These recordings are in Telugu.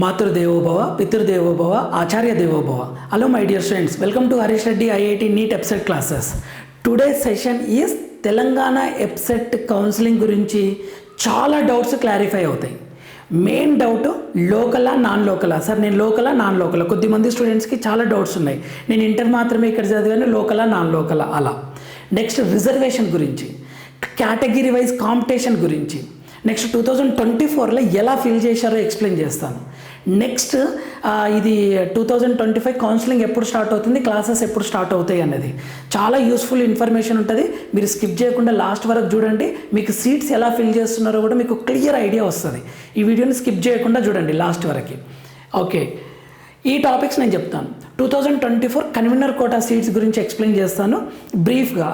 మాతృదేవోభవ పితృదేవోభవ ఆచార్య దేవోభవ. Hello my dear students, welcome to Harish Reddy IIT NEET EPSET classes. Today's session is Telangana EAPCET counselling గురించి చాలా డౌట్స్ క్లారిఫై అవుతాయి. మెయిన్ డౌట్ లోకలా నాన్ లోకలా. సార్ నేను లోకలా నాన్ లోకలా, కొద్దిమంది స్టూడెంట్స్కి చాలా డౌట్స్ ఉన్నాయి. నేను ఇంటర్ మాత్రమే ఇక్కడ చదివాను, లోకలా నాన్ లోకలా అలా. నెక్స్ట్ రిజర్వేషన్ గురించి, కేటగిరీ వైజ్ కాంపిటీషన్ గురించి, నెక్స్ట్ 2024లో ఎలా ఫిల్ చేశారో ఎక్స్ప్లెయిన్ చేస్తాను. నెక్స్ట్ ఇది 2025 కౌన్సిలింగ్ ఎప్పుడు స్టార్ట్ అవుతుంది, క్లాసెస్ ఎప్పుడు స్టార్ట్ అవుతాయి అన్నది చాలా యూస్ఫుల్ ఇన్ఫర్మేషన్ ఉంటుంది. మీరు స్కిప్ చేయకుండా లాస్ట్ వరకు చూడండి. మీకు సీట్స్ ఎలా ఫిల్ చేస్తున్నారో కూడా మీకు క్లియర్ ఐడియా వస్తుంది. ఈ వీడియోని స్కిప్ చేయకుండా చూడండి లాస్ట్ వరకు. ఓకే, ఈ టాపిక్స్ నేను చెప్తాను. 2024 కన్వీనర్ కోటా సీట్స్ గురించి ఎక్స్ప్లెయిన్ చేస్తాను బ్రీఫ్గా,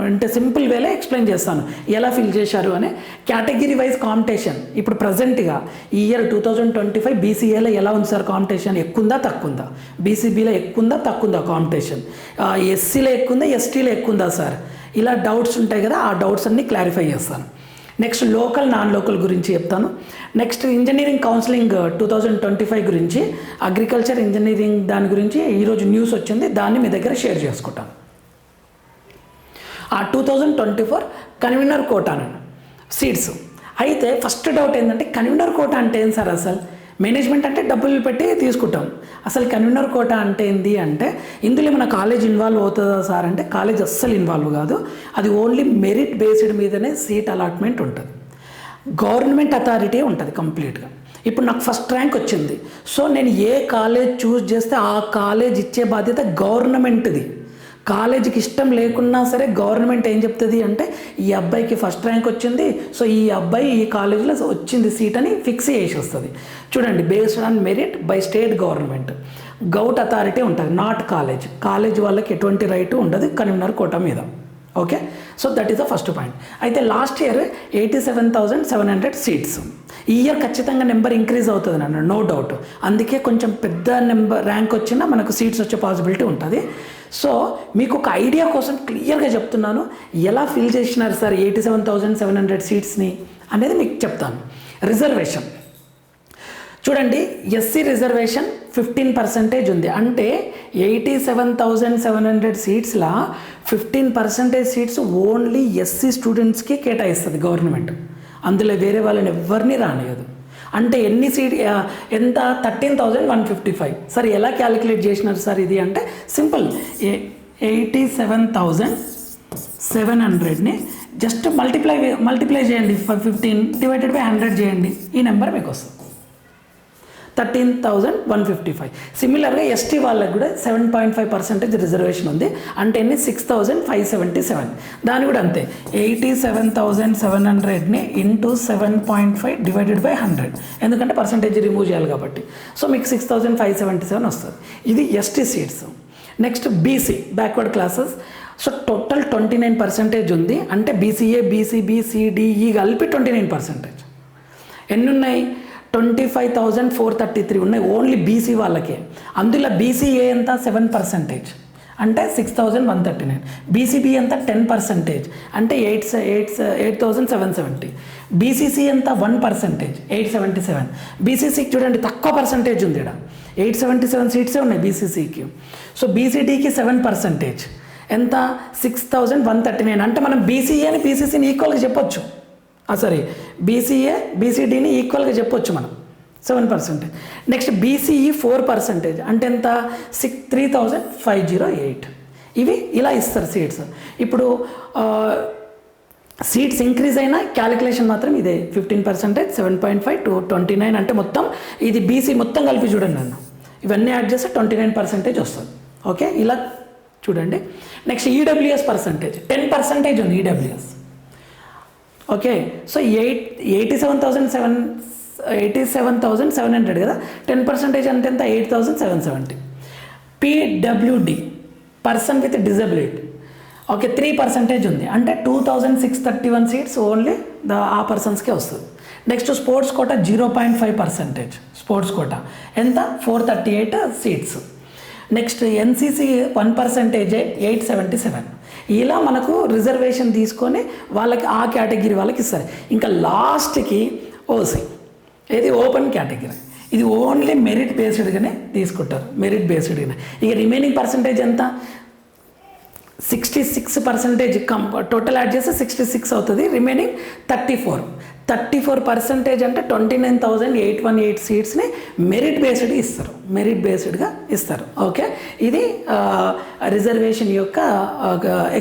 అంటే సింపుల్ వేలో ఎక్స్ప్లెయిన్ చేస్తాను ఎలా ఫిల్ చేశారు అని. కేటగిరీ వైజ్ కాంపిటీషన్ ఇప్పుడు ప్రజెంట్గా ఈ ఇయర్ 2025 బీసీఏలో ఎలా ఉంది సార్ కాంపిటీషన్, ఎక్కువందా తక్కువందా, బీసీబీలో ఎక్కువందా తక్కువందా కాంపిటీషన్, ఎస్సీలో ఎక్కువందా ఎస్టీలో ఎక్కువందా సార్, ఇలా డౌట్స్ ఉంటాయి కదా, ఆ డౌట్స్ అన్నీ క్లారిఫై చేస్తాను. నెక్స్ట్ లోకల్ నాన్ లోకల్ గురించి చెప్తాను. నెక్స్ట్ ఇంజనీరింగ్ కౌన్సిలింగ్ 2025 గురించి, అగ్రికల్చర్ ఇంజనీరింగ్ దాని గురించి ఈరోజు న్యూస్ వచ్చింది, దాన్ని మీ దగ్గర షేర్ చేసుకుంటాను. ఆ 2024 కన్వీనర్ కోటా సీట్స్. అయితే ఫస్ట్ డౌట్ ఏంటంటే కన్వీనర్ కోటా అంటే ఏం సార్, అసలు మేనేజ్మెంట్ అంటే డబ్బులు పెట్టి తీసుకుంటాం, అసలు కన్వీనర్ కోటా అంటే ఏంది అంటే ఇందులో మన కాలేజ్ ఇన్వాల్వ్ అవుతుందా సార్ అంటే కాలేజ్ అస్సలు ఇన్వాల్వ్ కాదు. అది ఓన్లీ మెరిట్ బేస్డ్ మీదనే సీట్ అలాట్మెంట్ ఉంటుంది. గవర్నమెంట్ అథారిటీ ఉంటుంది కంప్లీట్గా. ఇప్పుడు నాకు ఫస్ట్ ర్యాంక్ వచ్చింది, సో నేను ఏ కాలేజ్ చూస్ చేస్తే ఆ కాలేజ్ ఇచ్చే బాధ్యత గవర్నమెంట్ది. కాలేజీకి ఇష్టం లేకున్నా సరే గవర్నమెంట్ ఏం చెప్తుంది అంటే ఈ అబ్బాయికి ఫస్ట్ ర్యాంక్ వచ్చింది, సో ఈ అబ్బాయి ఈ కాలేజీలో వచ్చింది సీట్ అని ఫిక్స్ చేసి వస్తుంది. చూడండి, based on merit by state government. Govt authority ఉంటుంది, నాట్ కాలేజ్. కాలేజ్ వాళ్ళకి ఎటువంటి రైటు ఉండదు కన్వీనర్ కోటా మీద. Okay, so that is the first point. అయితే లాస్ట్ ఇయర్ 87,700 సీట్స్. ఈ ఇయర్ ఖచ్చితంగా నెంబర్ ఇంక్రీజ్ అవుతుంది అన్న, నో డౌట్. అందుకే కొంచెం పెద్ద నెంబర్ ర్యాంక్ వచ్చినా మనకు సీట్స్ వచ్చే పాసిబిలిటీ ఉంటుంది. సో మీకు ఒక ఐడియా కోసం క్లియర్గా చెప్తున్నాను ఎలా ఫిల్ చేసినారు సార్ 87,700 సీట్స్ని అనేది మీకు చెప్తాను. రిజర్వేషన్ చూడండి, ఎస్సీ రిజర్వేషన్ 15% ఉంది. అంటే 87,700 సీట్స్లా 15% సీట్స్ ఓన్లీ ఎస్సీ స్టూడెంట్స్కి కేటాయిస్తుంది గవర్నమెంట్. అందులో వేరే వాళ్ళని ఎవరిని రానియదు. అంటే ఎన్ని సీట్ ఎంత, 13,155. సార్ ఎలా క్యాలిక్యులేట్ చేసినారు సార్ ఇది అంటే సింపుల్, 87,700ని జస్ట్ మల్టిప్లై చేయండి, 15 డివైడెడ్ బై 100 చేయండి, ఈ నెంబర్ మీకు వస్తుంది 13,155. సిమిలర్గా ఎస్టీ వాళ్ళకి కూడా 7.5% రిజర్వేషన్ ఉంది. అంటే 6,577. దాని కూడా అంతే, 87,700ని ఇంటూ 7.5 డివైడెడ్ బై 100, ఎందుకంటే పర్సంటేజ్ రిమూవ్ చేయాలి కాబట్టి. సో మీకు 6,577 వస్తుంది. ఇది ST seats. Next BC backward classes. So total 29% ఉంది. అంటే బీసీఏ బీసీబీ సిడిఈ కలిపి 29%. ఎన్ని ఉన్నాయి, 25,433 ఉన్నాయి ఓన్లీ బీసీ వాళ్ళకే. అందులో బీసీఏ ఎంత 7%, అంటే 6,139. బీసీబీ ఎంత 10%, అంటే 8,770. బీసీసీ ఎంత 1%, 877. బీసీసీకి చూడండి తక్కువ పర్సంటేజ్ ఉంది, ఇక్కడ 877 సీట్సే ఉన్నాయి బీసీసీకి. సో బీసీడీకి 7%, ఎంత 6,139. అంటే మనం బీసీఏని బీసీసీని ఈక్వల్గా చెప్పొచ్చు, సారీ బీసీఏ బీసీడీని ఈక్వల్గా చెప్పొచ్చు మనం, 7%. నెక్స్ట్ బీసీఈ 4%, అంటే ఎంత 3,508. ఇవి ఇలా ఇస్తారు సీట్స్. ఇప్పుడు సీట్స్ ఇంక్రీజ్ అయినా క్యాలిక్యులేషన్ మాత్రం ఇదే 15%, 7.5 to 29. అంటే మొత్తం ఇది బీసీ మొత్తం కలిపి చూడండి నన్ను, ఇవన్నీ యాడ్ చేస్తే 29% వస్తుంది. ఓకే, ఇలా చూడండి. నెక్స్ట్ ఈడబ్ల్యూఎస్ పర్సంటేజ్ 10% ఉంది ఈడబ్ల్యూఎస్. ఓకే, సో 87,700 కదా, 10% అంటే ఎంత 8,770. PWD person with disability, okay 3% ఉంది. అంటే 2,631 సీట్స్ ఓన్లీ ఆ పర్సన్స్కే వస్తుంది. Next sports quota 0.5%, sports quota ఎంత 438 సీట్స్. Next NCC 1%, 877. ఇలా మనకు రిజర్వేషన్ తీసుకొని వాళ్ళకి ఆ కేటగిరీ వాళ్ళకి ఇస్తారు. ఇంకా లాస్ట్కి ఓసీ, ఇది ఓపెన్ కేటగిరీ. ఇది ఓన్లీ మెరిట్ బేస్డ్గానే తీసుకుంటారు, మెరిట్ బేస్డ్గానే. ఇక రిమైనింగ్ పర్సంటేజ్ ఎంత, 66% టోటల్ యాడ్ చేస్తే 66 అవుతుంది, రిమైనింగ్ 34% అంటే 29,818 సీట్స్ని మెరిట్ బేస్డ్గా ఇస్తారు, మెరిట్ బేస్డ్గా ఇస్తారు. ఓకే, ఇది రిజర్వేషన్ యొక్క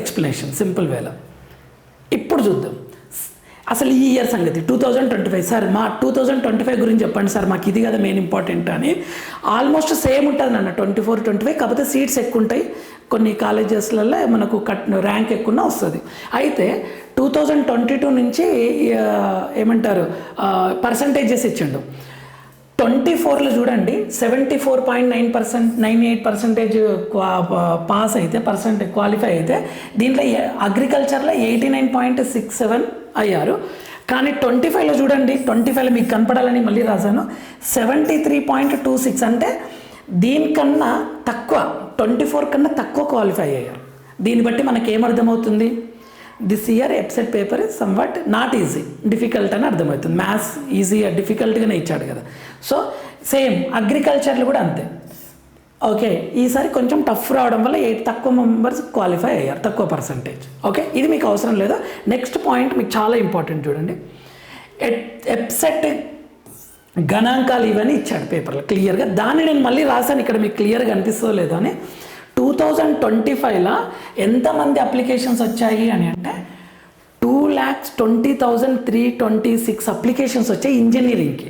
ఎక్స్ప్లెనేషన్ సింపుల్ వేలో. ఇప్పుడు చూద్దాం అసలు ఈ ఇయర్ సంగతి 2025. సార్ మా 2025 గురించి చెప్పండి సార్, మాకు ఇది కదా మెయిన్ ఇంపార్టెంట్ అని. ఆల్మోస్ట్ సేమ్ ఉంటుంది నాన్న 24-25, కాకపోతే సీట్స్ ఎక్కువ ఉంటాయి. కొన్ని కాలేజెస్లలో మనకు ర్యాంక్ ఎక్కువ వస్తుంది. అయితే 2022 నుంచి ఏమంటారు పర్సంటేజెస్ ఇచ్చిండు. 24లో చూడండి 74.98% పాస్ అయితే క్వాలిఫై అయితే, దీంట్లో అగ్రికల్చర్లో 89.67 అయ్యారు. కానీ 25లో చూడండి, 25లో మీకు కనపడాలని మళ్ళీ రాశాను 73.26, అంటే దీనికన్నా తక్కువ, 24 కన్నా తక్కువ క్వాలిఫై అయ్యారు. దీన్ని బట్టి మనకి ఏమర్థమవుతుంది, this year EAPCET paper is somewhat not easy, difficult అని అర్థమవుతుంది. మ్యాథ్స్ ఈజీ డిఫికల్ట్గానే ఇచ్చాడు కదా. సో సేమ్ అగ్రికల్చర్లు కూడా అంతే. ఓకే, ఈసారి కొంచెం టఫ్ రావడం వల్ల తక్కువ మెంబర్స్ క్వాలిఫై అయ్యారు, తక్కువ పర్సంటేజ్. ఓకే, ఇది మీకు అవసరం లేదు. నెక్స్ట్ పాయింట్ మీకు చాలా ఇంపార్టెంట్ చూడండి. ఎప్సెట్ గణాంకాలు ఇవన్నీ ఇచ్చాడు పేపర్లో క్లియర్గా. దాన్ని నేను మళ్ళీ రాశాను ఇక్కడ, మీకు క్లియర్గా అనిపిస్తుందో లేదో అని. 2025లో ఎంతమంది అప్లికేషన్స్ వచ్చాయి అని అంటే 2,20,326 అప్లికేషన్స్ వచ్చాయి ఇంజనీరింగ్కి.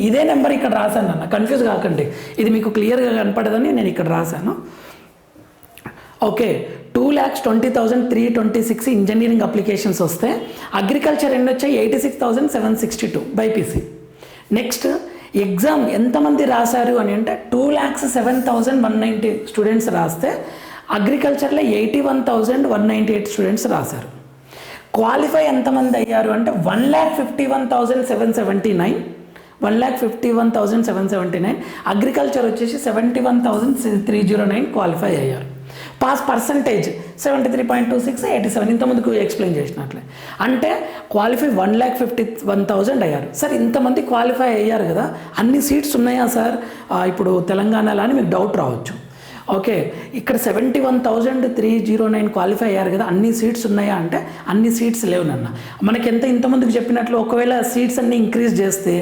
ఇదే నెంబర్ ఇక్కడ రాశాను అన్న, కన్ఫ్యూజ్ కాకండి, ఇది మీకు క్లియర్గా కనపడదని నేను ఇక్కడ రాశాను. ఓకే, 2,20,326 ఇంజనీరింగ్ అప్లికేషన్స్ వస్తే అగ్రికల్చర్ ఎన్ని వచ్చాయి, 86,762 బైపీసీ. నెక్స్ట్ ఎగ్జామ్ ఎంతమంది రాశారు అని అంటే 2,07,190 స్టూడెంట్స్ రాస్తే అగ్రికల్చర్లో 81,198 స్టూడెంట్స్ రాశారు. క్వాలిఫై ఎంతమంది అయ్యారు అంటే 1,51,779, అగ్రికల్చర్ వచ్చేసి 71,309 క్వాలిఫై అయ్యారు. పాస్ పర్సంటేజ్ 73.26, 87 ఇంతమందికి ఎక్స్ప్లెయిన్ చేసినట్లే. అంటే క్వాలిఫై 1,51,000 అయ్యారు. సార్ ఇంతమంది క్వాలిఫై అయ్యారు కదా, అన్ని సీట్స్ ఉన్నాయా సార్ ఇప్పుడు తెలంగాణలో అని మీకు డౌట్ రావచ్చు. ఓకే, ఇక్కడ 71,309 క్వాలిఫై అయ్యారు కదా, అన్ని సీట్స్ ఉన్నాయా అంటే అన్ని సీట్స్ లేవు నాన్న. మనకి ఇంతమందికి చెప్పినట్లు ఒకవేళ సీట్స్ అన్ని ఇంక్రీజ్ చేస్తే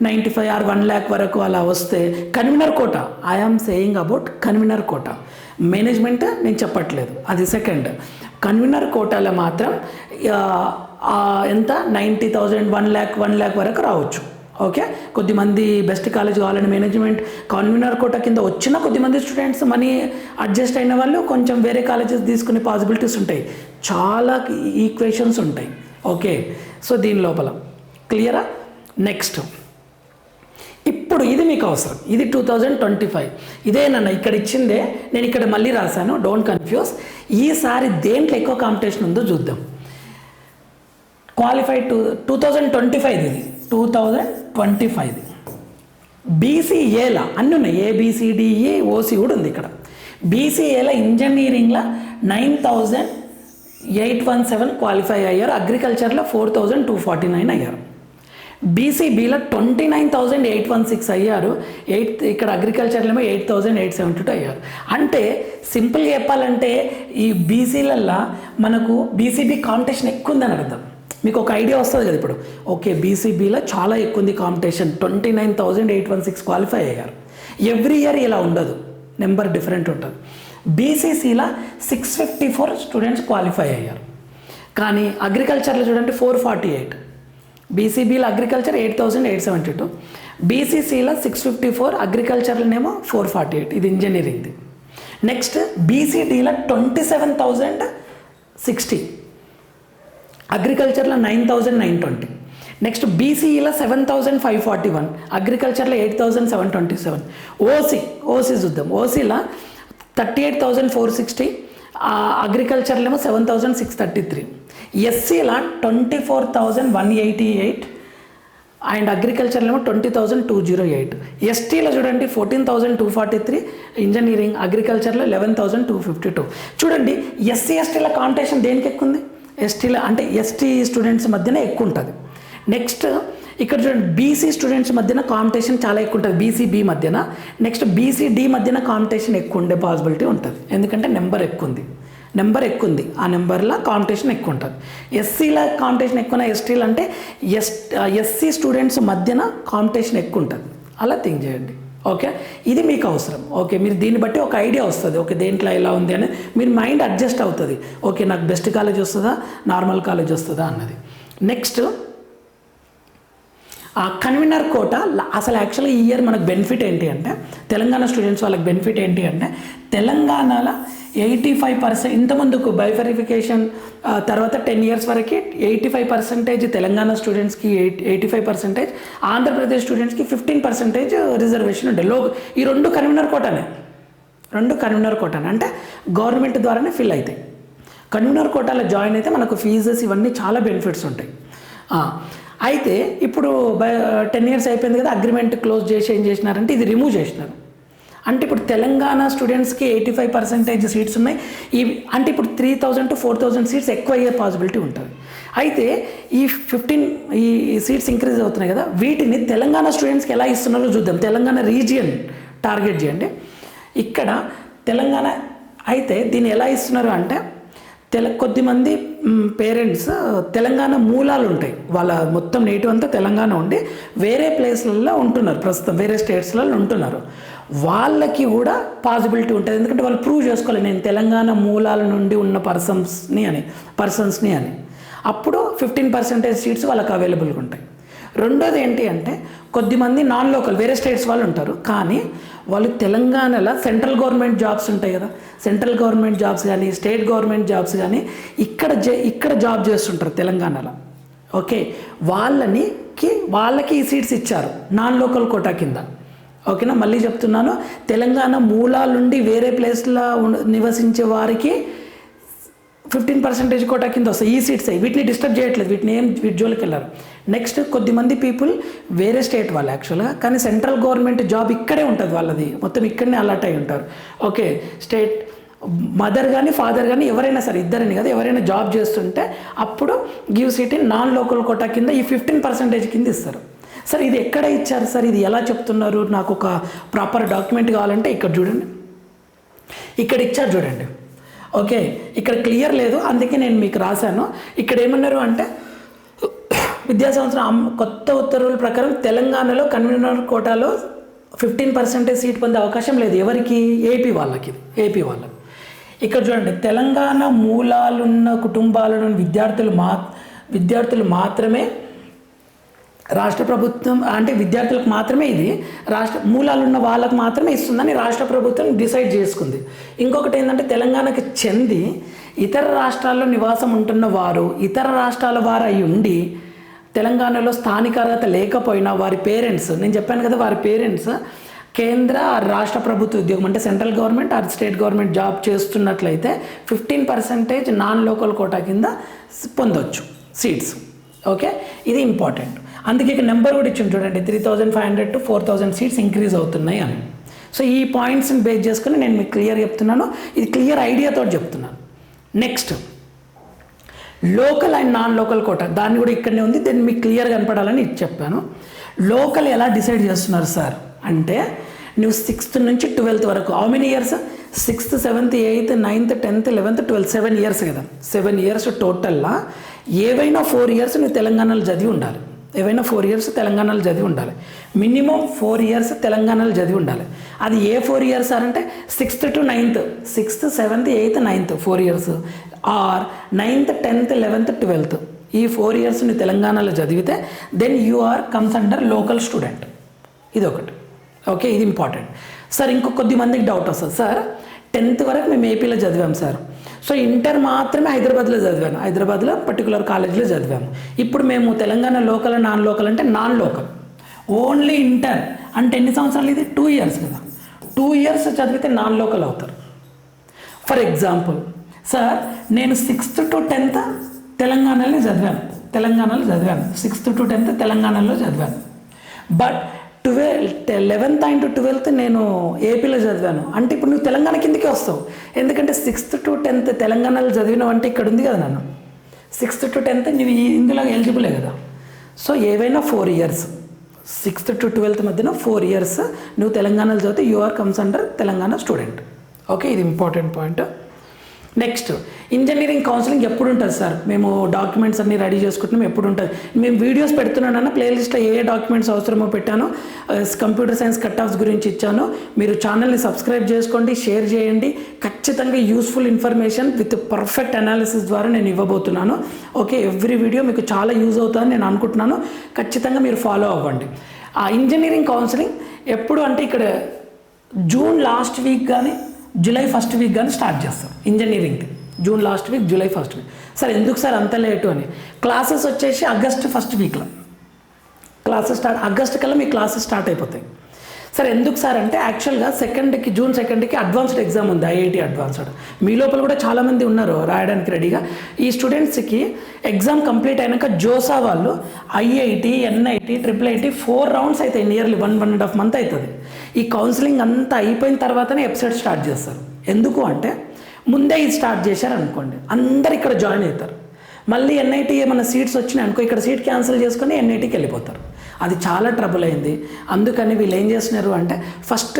95 or 1 lakh వరకు అలా వస్తే convener quota, I am saying about convener quota, management నేను చెప్పట్లేదు, అది సెకండ్. కన్వీనర్ కోటాలో మాత్రం ఎంత 90,000, 1 lakh వరకు రావచ్చు. ఓకే, కొద్దిమంది బెస్ట్ కాలేజ్ కావాలని మేనేజ్మెంట్ కన్వీనర్ కోటా కింద వచ్చిన కొద్దిమంది స్టూడెంట్స్ మనీ అడ్జస్ట్ అయిన వాళ్ళు కొంచెం వేరే కాలేజెస్ తీసుకునే పాసిబిలిటీస్ ఉంటాయి, చాలా ఈక్వేషన్స్ ఉంటాయి. ఓకే, సో దీని లోపల క్లియరా. నెక్స్ట్ ఇప్పుడు ఇది మీకు అవసరం, ఇది 2025 ఇదేనన్న ఇక్కడ ఇచ్చిందే, నేను ఇక్కడ మళ్ళీ రాశాను, డోంట్ కన్ఫ్యూజ్. ఈసారి దేంట్లో ఎక్కువ కాంపిటీషన్ ఉందో చూద్దాం. క్వాలిఫైడ్ 2025 ఇది 2025 బీసీఏలా అన్నీ ఉన్నాయి, ఏబిసిడిఈ ఓసీ కూడా ఉంది ఇక్కడ. బీసీఏలా ఇంజనీరింగ్లో 9,817 క్వాలిఫై అయ్యారు, అగ్రికల్చర్లో 4,249 అయ్యారు. బీసీబీలో 29,816 అయ్యారు, ఇక్కడ అగ్రికల్చర్లో 8,872 అయ్యారు. అంటే సింపుల్గా చెప్పాలంటే ఈ బీసీలల్లో మనకు బీసీబీ కాంపిటీషన్ ఎక్కువ ఉందని అర్థం. మీకు ఒక ఐడియా వస్తుంది కదా ఇప్పుడు. ఓకే, బీసీబీలో చాలా ఎక్కువ ఉంది కాంపిటీషన్, 29,816 క్వాలిఫై అయ్యారు. ఎవ్రీ ఇయర్ ఇలా ఉండదు, నెంబర్ డిఫరెంట్ ఉంటుంది. బీసీసీలో 654 స్టూడెంట్స్ క్వాలిఫై అయ్యారు, కానీ అగ్రికల్చర్లో చూడండి 448. బీసీబీలో అగ్రికల్చర్ 8,872, బీసీసీలో 654, అగ్రికల్చర్లోనేమో 448, ఇది ఇంజనీరింగ్ది. నెక్స్ట్ బీసీడీలో 27,060, అగ్రికల్చర్లో 9,920. నెక్స్ట్ బీసీఈలో 7,541, అగ్రికల్చర్లో 8,727. ఓసీ చూద్దాం. ఓసీలో 38,460, అగ్రికల్చర్లో 7,633. ఎస్సీలో 24,188 అండ్ అగ్రికల్చర్లో 20,208. ఎస్టీలో చూడండి 14,243, ఇంజనీరింగ్, అగ్రికల్చర్లో 11,252. చూడండి ఎస్సీ ఎస్టీల కాంపిటీషన్ దేనికి ఎక్కువ ఉంది, ఎస్టీలో అంటే ఎస్టీ స్టూడెంట్స్ మధ్యనే ఎక్కువ ఉంటుంది. నెక్స్ట్ ఇక్కడ చూడండి బీసీ స్టూడెంట్స్ మధ్యన కాంపిటీషన్ చాలా ఎక్కువ ఉంటుంది, బీసీ-బి మధ్యన. నెక్స్ట్ బీసీ-డి మధ్యన కాంపిటీషన్ ఎక్కువ ఉండే పాసిబిలిటీ ఉంటుంది, ఎందుకంటే నెంబర్ ఎక్కువ ఉంది, ఆ నెంబర్లో కాంపిటీషన్ ఎక్కువ ఉంటుంది. ఎస్సీల కాంపిటీషన్ ఎక్కువ, ఎస్టీలు అంటే ఎస్సీ స్టూడెంట్స్ మధ్యన కాంపిటీషన్ ఎక్కువ ఉంటుంది. అలా థింక్ చేయండి. ఓకే, ఇది మీకు అవసరం. ఓకే, మీరు దీన్ని బట్టి ఒక ఐడియా వస్తుంది. ఓకే, దేంట్లో ఎలా ఉంది అని మీరు మైండ్ అడ్జస్ట్ అవుతుంది. ఓకే, నాకు బెస్ట్ కాలేజ్ వస్తుందా, నార్మల్ కాలేజ్ వస్తుందా అన్నది. Next convener quota. అసలు యాక్చువల్గా ఈ ఇయర్ మనకు బెనిఫిట్ ఏంటి అంటే, తెలంగాణ స్టూడెంట్స్ వాళ్ళకి బెనిఫిట్ ఏంటి అంటే, తెలంగాణలో 85% ఇంతకుముందుకు బైఫరిఫికేషన్ తర్వాత 10 years వరకు 85% తెలంగాణ స్టూడెంట్స్కి 85%, ఆంధ్రప్రదేశ్ స్టూడెంట్స్కి 15% రిజర్వేషన్ ఉండే. ఈ రెండు కన్వీనర్ కోటానే అంటే గవర్నమెంట్ ద్వారానే ఫిల్ అవుతాయి. కన్వీనర్ కోటాలో జాయిన్ అయితే మనకు ఫీజెస్ ఇవన్నీ చాలా బెనిఫిట్స్ ఉంటాయి. అయితే ఇప్పుడు 10 years అయిపోయింది కదా, అగ్రిమెంట్ క్లోజ్ చేసి ఏం చేసినారంటే ఇది రిమూవ్ చేసినారు. అంటే ఇప్పుడు తెలంగాణ స్టూడెంట్స్కి 85% సీట్స్ ఉన్నాయి. అంటే ఇప్పుడు 3000 to 4000 సీట్స్ ఎక్కువ అయ్యే పాసిబిలిటీ ఉంటుంది. అయితే ఈ 15 సీట్స్ ఇంక్రీజ్ అవుతున్నాయి కదా, వీటిని తెలంగాణ స్టూడెంట్స్కి ఎలా ఇస్తున్నారో చూద్దాం. తెలంగాణ రీజియన్ టార్గెట్ చేయండి. ఇక్కడ తెలంగాణ అయితే దీన్ని ఎలా ఇస్తున్నారు అంటే, కొద్దిమంది పేరెంట్స్ తెలంగాణ మూలాలు ఉంటాయి, వాళ్ళ మొత్తం నేటివ్ అంతా తెలంగాణ ఉండి వేరే ప్లేస్లలో ఉంటున్నారు, ప్రస్తుతం వేరే స్టేట్స్లలో ఉంటున్నారు. వాళ్ళకి కూడా పాసిబిలిటీ ఉంటుంది, ఎందుకంటే వాళ్ళు ప్రూవ్ చేసుకోవాలి నేను తెలంగాణ మూలాల నుండి ఉన్న పర్సన్స్ని అని. అప్పుడు 15% సీట్స్ వాళ్ళకి అవైలబుల్గా ఉంటాయి. రెండోది ఏంటి అంటే, కొద్దిమంది నాన్ లోకల్ వేరే స్టేట్స్ వాళ్ళు ఉంటారు, కానీ వాళ్ళు తెలంగాణలో సెంట్రల్ గవర్నమెంట్ జాబ్స్ ఉంటాయి కదా, సెంట్రల్ గవర్నమెంట్ జాబ్స్ కానీ స్టేట్ గవర్నమెంట్ జాబ్స్ కానీ ఇక్కడ జాబ్ చేస్తుంటారు తెలంగాణలో. ఓకే, వాళ్ళకి ఈ సీట్స్ ఇచ్చారు నాన్ లోకల్ కోటా కింద. ఓకేనా, మళ్ళీ చెప్తున్నాను, తెలంగాణ మూలాల నుండి వేరే ప్లేస్లో నివసించే వారికి 15% కోటా కింద వస్తాయి ఈ సీట్స్. వీటిని డిస్టర్బ్ చేయట్లేదు, వీటి జోలికి వెళ్ళారు. నెక్స్ట్ కొద్దిమంది పీపుల్ వేరే స్టేట్ వాళ్ళు యాక్చువల్గా, కానీ సెంట్రల్ గవర్నమెంట్ జాబ్ ఇక్కడే ఉంటుంది వాళ్ళది, మొత్తం ఇక్కడనే అలర్ట్ అయి ఉంటారు. ఓకే, స్టేట్ మదర్ కానీ ఫాదర్ కానీ ఎవరైనా సరే, ఇద్దరని కదా, ఎవరైనా జాబ్ చేస్తుంటే అప్పుడు give seat in non local quota కింద ఈ 15% కింద ఇస్తారు. సార్ ఇది ఎక్కడ ఇచ్చారు సార్, ఇది ఎలా చెప్తున్నారు, నాకు ఒక ప్రాపర్ డాక్యుమెంట్ కావాలంటే ఇక్కడ చూడండి, ఇక్కడ ఇచ్చారు చూడండి. ఓకే, ఇక్కడ క్లియర్ లేదు, అందుకే నేను మీకు రాశాను. ఇక్కడ ఏమన్నారు అంటే, విద్యా సంవత్సరం కొత్త ఉత్తర్వుల ప్రకారం తెలంగాణలో కన్వీనర్ కోటాలో 15% సీట్ పొందే అవకాశం లేదు. ఎవరికి? ఏపీ వాళ్ళకి. ఇక్కడ చూడండి, తెలంగాణ మూలాలున్న కుటుంబాలను విద్యార్థులు మాత్రమే రాష్ట్ర ప్రభుత్వం, అంటే విద్యార్థులకు మాత్రమే ఇది రాష్ట్ర మూలాలు ఉన్న వాళ్ళకు మాత్రమే ఇస్తుందని రాష్ట్ర ప్రభుత్వం డిసైడ్ చేసుకుంది. ఇంకొకటి ఏంటంటే, తెలంగాణకు చెంది ఇతర రాష్ట్రాల్లో నివాసం ఉంటున్న వారు ఇతర రాష్ట్రాల వారు అయి ఉండి తెలంగాణలో స్థానిక అర్హత లేకపోయినా వారి పేరెంట్స్, నేను చెప్పాను కదా, వారి పేరెంట్స్ కేంద్ర రాష్ట్ర ప్రభుత్వ ఉద్యోగం అంటే central government or state government job చేస్తున్నట్లయితే 15% నాన్ లోకల్ కోటా కింద పొందొచ్చు సీట్స్. ఓకే, ఇది ఇంపార్టెంట్. అందుకే ఇక్కడ నెంబర్ కూడా ఇచ్చింది చూడండి, 3500 to 4000 సీట్స్ ఇంక్రీజ్ అవుతున్నాయి అని. సో ఈ పాయింట్స్ని బేస్ చేసుకుని నేను మీకు క్లియర్ చెప్తున్నాను, ఇది క్లియర్ ఐడియాతో చెప్తున్నాను. Next local and non local quota, దాన్ని కూడా ఇక్కడనే ఉంది, దాన్ని మీకు క్లియర్ కనపడాలని చెప్పాను. లోకల్ ఎలా డిసైడ్ చేస్తున్నారు సార్ అంటే, నువ్వు 6th నుంచి 12th వరకు how many years, 6th, 7th, 8th, 9th, 10th, 11th, 12th 7 years కదా, 7 years టోటల్లా ఏవైనా 4 years నువ్వు తెలంగాణలో చదివి ఉండాలి. తెలంగాణలో చదివి ఉండాలి. మినిమం 4 years తెలంగాణలో చదివి ఉండాలి. అది ఏ 4 years సార్ అంటే 6th to 9th, 6th, 7th, 8th, 9th 4 years, are 9th, 10th, 11th, 12th ఈ 4 years నువ్వు తెలంగాణలో చదివితే then you are comes under local student. ఇది ఒకటి. ఓకే, ఇది ఇంపార్టెంట్. సార్ కొద్ది మందికి డౌట్ వస్తుంది, సార్ 10th వరకు మేము ఏపీలో చదివాం సార్, సో ఇంటర్ మాత్రమే హైదరాబాద్లో చదివాను, హైదరాబాద్లో పర్టికులర్ కాలేజ్లో చదివాము. ఇప్పుడు మేము తెలంగాణ లోకల్ నాన్ లోకల్ అంటే నాన్ లోకల్ ఓన్లీ ఇంటర్ అంటే ఎన్ని సంవత్సరాలు, ఇది 2 years కదా, 2 years చదివితే నాన్ లోకల్ అవుతారు. ఫర్ ఎగ్జాంపుల్ సార్, నేను 6th to 10th తెలంగాణలో చదివాను, 6th to 10th తెలంగాణలో చదివాను. బట్ 11th and 12th నేను ఏపీలో చదివాను అంటే ఇప్పుడు నువ్వు తెలంగాణ కిందకే వస్తావు, ఎందుకంటే 6th to 10th తెలంగాణలో చదివినావు అంటే ఇక్కడ ఉంది కదా, నన్ను 6th to 10th నువ్వు ఇందులో ఎలిజిబులే కదా. సో ఏవైనా 4 ఇయర్స్ 6th to 12th మధ్యన 4 ఇయర్స్ నువ్వు తెలంగాణలో చదివితే you are comes under Telangana student. Okay, ఇది important point. Next, engineering counselling ఎప్పుడు ఉంటుంది సార్? మేము డాక్యుమెంట్స్ అన్నీ రెడీ చేసుకుంటున్నాం, ఎప్పుడు ఉంటుంది? మేము వీడియోస్ పెడుతున్నానన్న ప్లేలిస్ట్లో ఏ డాక్యుమెంట్స్ అవసరమో పెట్టాను. కంప్యూటర్ సైన్స్ కట్ ఆఫ్స్ గురించి ఇచ్చాను. మీరు ఛానల్ని సబ్స్క్రైబ్ చేసుకోండి, షేర్ చేయండి. ఖచ్చితంగా useful information with perfect analysis ద్వారా నేను ఇవ్వబోతున్నాను. ఓకే, ఎవ్రీ వీడియో మీకు చాలా యూజ్ అవుతుందని నేను అనుకుంటున్నాను. ఖచ్చితంగా మీరు ఫాలో అవ్వండి. ఆ ఇంజనీరింగ్ కౌన్సిలింగ్ ఎప్పుడు అంటే ఇక్కడ జూన్ లాస్ట్ వీక్ కానీ జూలై ఫస్ట్ వీక్ కానీ స్టార్ట్ చేస్తాం. ఇంజనీరింగ్ది June last week, July first week. Sir ఎందుకు సార్ అంత లేటు అని? క్లాసెస్ వచ్చేసి ఆగస్ట్ ఫస్ట్ వీక్లో క్లాసెస్ స్టార్ట్, ఆగస్ట్ కల్లా మీ క్లాసెస్ స్టార్ట్ అయిపోతాయి. సార్ ఎందుకు సార్ అంటే యాక్చువల్గా జూన్ 2కి అడ్వాన్స్డ్ ఎగ్జామ్ ఉంది, ఐఐటి అడ్వాన్స్డ్. మీ లోపల కూడా చాలామంది ఉన్నారు రాయడానికి రెడీగా. ఈ స్టూడెంట్స్కి ఎగ్జామ్ కంప్లీట్ అయినాక జోసా వాళ్ళు ఐఐటి, ఎన్ఐటి, IIIT 4 రౌండ్స్ అవుతాయి. నియర్లీ 1.5 మంత్ అవుతుంది. ఈ కౌన్సిలింగ్ అంతా అయిపోయిన తర్వాతనే వెబ్సైట్ స్టార్ట్ చేస్తారు. ఎందుకు అంటే ముందే ఇది స్టార్ట్ చేశారు అనుకోండి, అందరు ఇక్కడ జాయిన్ అవుతారు. మళ్ళీ ఎన్ఐటి ఏమైనా సీట్స్ వచ్చినాయి అనుకో, ఇక్కడ సీట్ క్యాన్సిల్ చేసుకొని ఎన్ఐటికి వెళ్ళిపోతారు. అది చాలా ట్రబుల్ అయింది. అందుకని వీళ్ళు ఏం చేస్తున్నారు అంటే first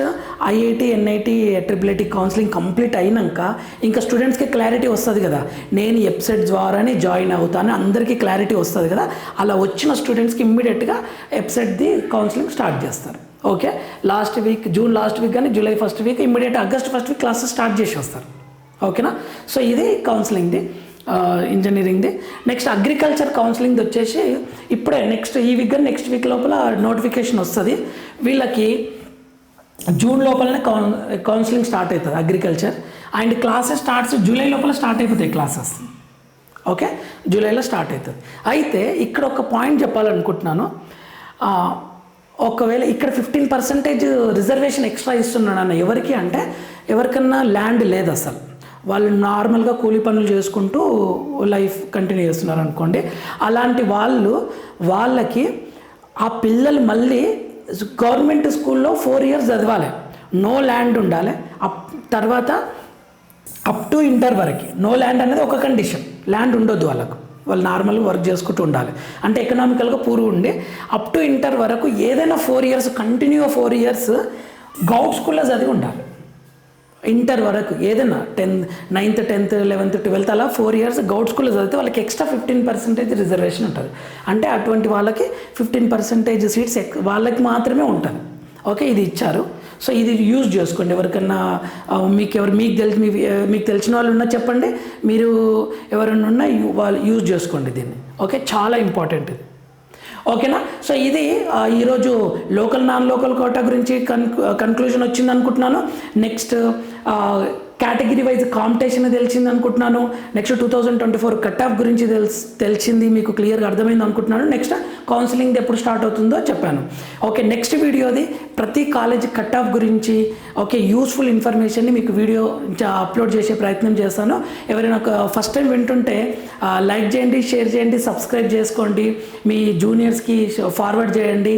IIT, NIT, IIIT counselling complete అయినాక ఇంకా స్టూడెంట్స్కి క్లారిటీ వస్తుంది కదా, నేను వెబ్సైట్ ద్వారానే జాయిన్ అవుతాను, అందరికీ క్లారిటీ వస్తుంది కదా. అలా వచ్చిన స్టూడెంట్స్కి ఇమ్మీడియట్గా వెబ్సైట్ది కౌన్సిలింగ్ స్టార్ట్ చేస్తారు. Okay, last week June last week కానీ July first week, immediate August first week classes start చేసి వస్తారు. ఓకేనా? సో ఇది కౌన్సిలింగ్ది, ఇంజనీరింగ్ది. నెక్స్ట్ అగ్రికల్చర్ కౌన్సిలింగ్ వచ్చేసి ఇప్పుడే ఈ వీక్ కానీ నెక్స్ట్ వీక్ లోపల నోటిఫికేషన్ వస్తుంది. వీళ్ళకి జూన్ లోపలనే కౌన్సిలింగ్ స్టార్ట్ అవుతుంది agriculture. And classes starts July లోపల స్టార్ట్ అయిపోతాయి క్లాసెస్. ఓకే, జూలైలో స్టార్ట్ అవుతుంది. అయితే ఇక్కడ ఒక పాయింట్ చెప్పాలనుకుంటున్నాను. ఒకవేళ ఇక్కడ 15% రిజర్వేషన్ ఎక్స్ట్రా ఇస్తున్నాడు అన్న ఎవరికి అంటే, ఎవరికన్నా ల్యాండ్ లేదు అసలు, వాళ్ళు నార్మల్గా కూలీ పనులు చేసుకుంటూ లైఫ్ కంటిన్యూ చేస్తున్నారు అనుకోండి. అలాంటి వాళ్ళకి ఆ పిల్లలు మళ్ళీ గవర్నమెంట్ స్కూల్లో 4 ఇయర్స్ చదవాలి, నో ల్యాండ్ ఉండాలి. తర్వాత అప్ టు ఇంటర్ వరకు నో ల్యాండ్ అనేది ఒక కండిషన్, ల్యాండ్ ఉండొద్దు వాళ్ళు నార్మల్గా వర్క్ చేసుకుంటూ ఉండాలి. అంటే ఎకనామికల్గా పూర్వ ఉండి అప్ టు ఇంటర్ వరకు ఏదైనా 4 ఇయర్స్ కంటిన్యూగా 4 ఇయర్స్ గౌట్ స్కూల్లో చదివి ఉండాలి. ఇంటర్ వరకు ఏదైనా 9th 10th 11th 12th అలా 4 ఇయర్స్ గౌట్ స్కూల్లో చదివితే వాళ్ళకి ఎక్స్ట్రా 15% రిజర్వేషన్ ఉంటుంది. అంటే అటువంటి వాళ్ళకి 15% సీట్స్ వాళ్ళకి మాత్రమే ఉంటుంది. ఓకే, ఇది ఇచ్చారు. సో ఇది యూజ్ చేసుకోండి. ఎవరికన్నా మీకు తెలిసిన వాళ్ళు ఉన్నా చెప్పండి, మీరు ఎవరైనా ఉన్నా వాళ్ళు యూజ్ చేసుకోండి దీన్ని. ఓకే, చాలా ఇంపార్టెంట్ ఇది. ఓకేనా? సో ఇది ఈరోజు లోకల్ నాన్ లోకల్ కోటా గురించి కన్క్లూజన్ వచ్చింది అనుకుంటున్నాను. నెక్స్ట్ కేటగిరీ వైజ్ కాంపిటీషన్ తెలిసింది అనుకుంటున్నాను. నెక్స్ట్ 2024 కట్ ఆఫ్ గురించి తెలిసింది, మీకు క్లియర్గా అర్థమైంది అనుకుంటున్నాను. నెక్స్ట్ కౌన్సిలింగ్ ఎప్పుడు స్టార్ట్ అవుతుందో చెప్పాను. ఓకే, నెక్స్ట్ వీడియోది ప్రతి కాలేజ్ కట్ ఆఫ్ గురించి ఓకే యూస్ఫుల్ ఇన్ఫర్మేషన్ని మీకు వీడియో అప్లోడ్ చేసే ప్రయత్నం చేస్తాను. ఎవరైనా ఫస్ట్ టైం వింటుంటే లైక్ చేయండి, షేర్ చేయండి, సబ్స్క్రైబ్ చేసుకోండి, మీ జూనియర్స్కి ఫార్వర్డ్ చేయండి.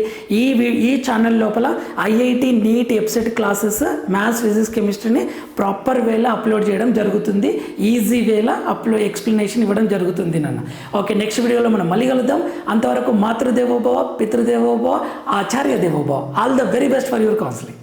ఈ ఛానల్ లోపల IIT NEET website classes maths, physics, కెమిస్ట్రీని ప్రాపర్ వేలో అప్లోడ్ చేయడం జరుగుతుంది. ఈజీ వేలో ఎక్స్ప్లెనేషన్ ఇవ్వడం జరుగుతుంది నాన్న. ఓకే, నెక్స్ట్ వీడియోలో మనం మళ్ళీ కలుద్దాం. అంతవరకు మాతృదేవోభవ, పితృదేవోభవ, ఆచార్య దేవోభవ. All the very best for your counselling.